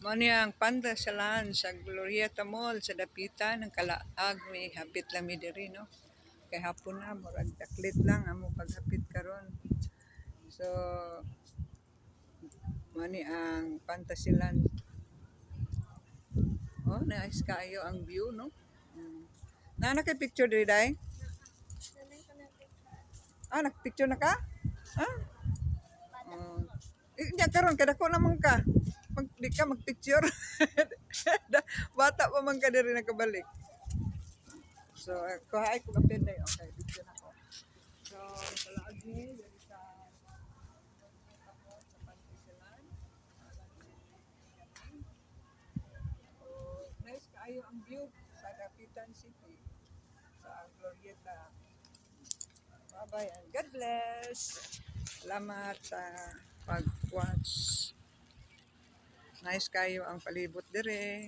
Mao ang pandasalan sa Glorieta Mall sa dapitan ng Kalaag may hapit lang mi diri no. Kay hapon na murag taklit lang amo paghapit karon. So mao ang Pantasilan. Oh, nice kayo ang view no. Na kay picture diri dai? Ah, nagpicture na ka? Ah? Oh. Nya karon kadako naman ka. Di ka magpicture. Bata pa man ka diri nakabalik. So, kuha ko kapin day. Okay, picture na ko. So, Kalaag ni diri sa Pantasilan. Nice kaayo ang view sa Dapitan City sa Glorieta. Bye-bye and God bless. Salamat sa pag-watch. Nice kayo ang palibot dire.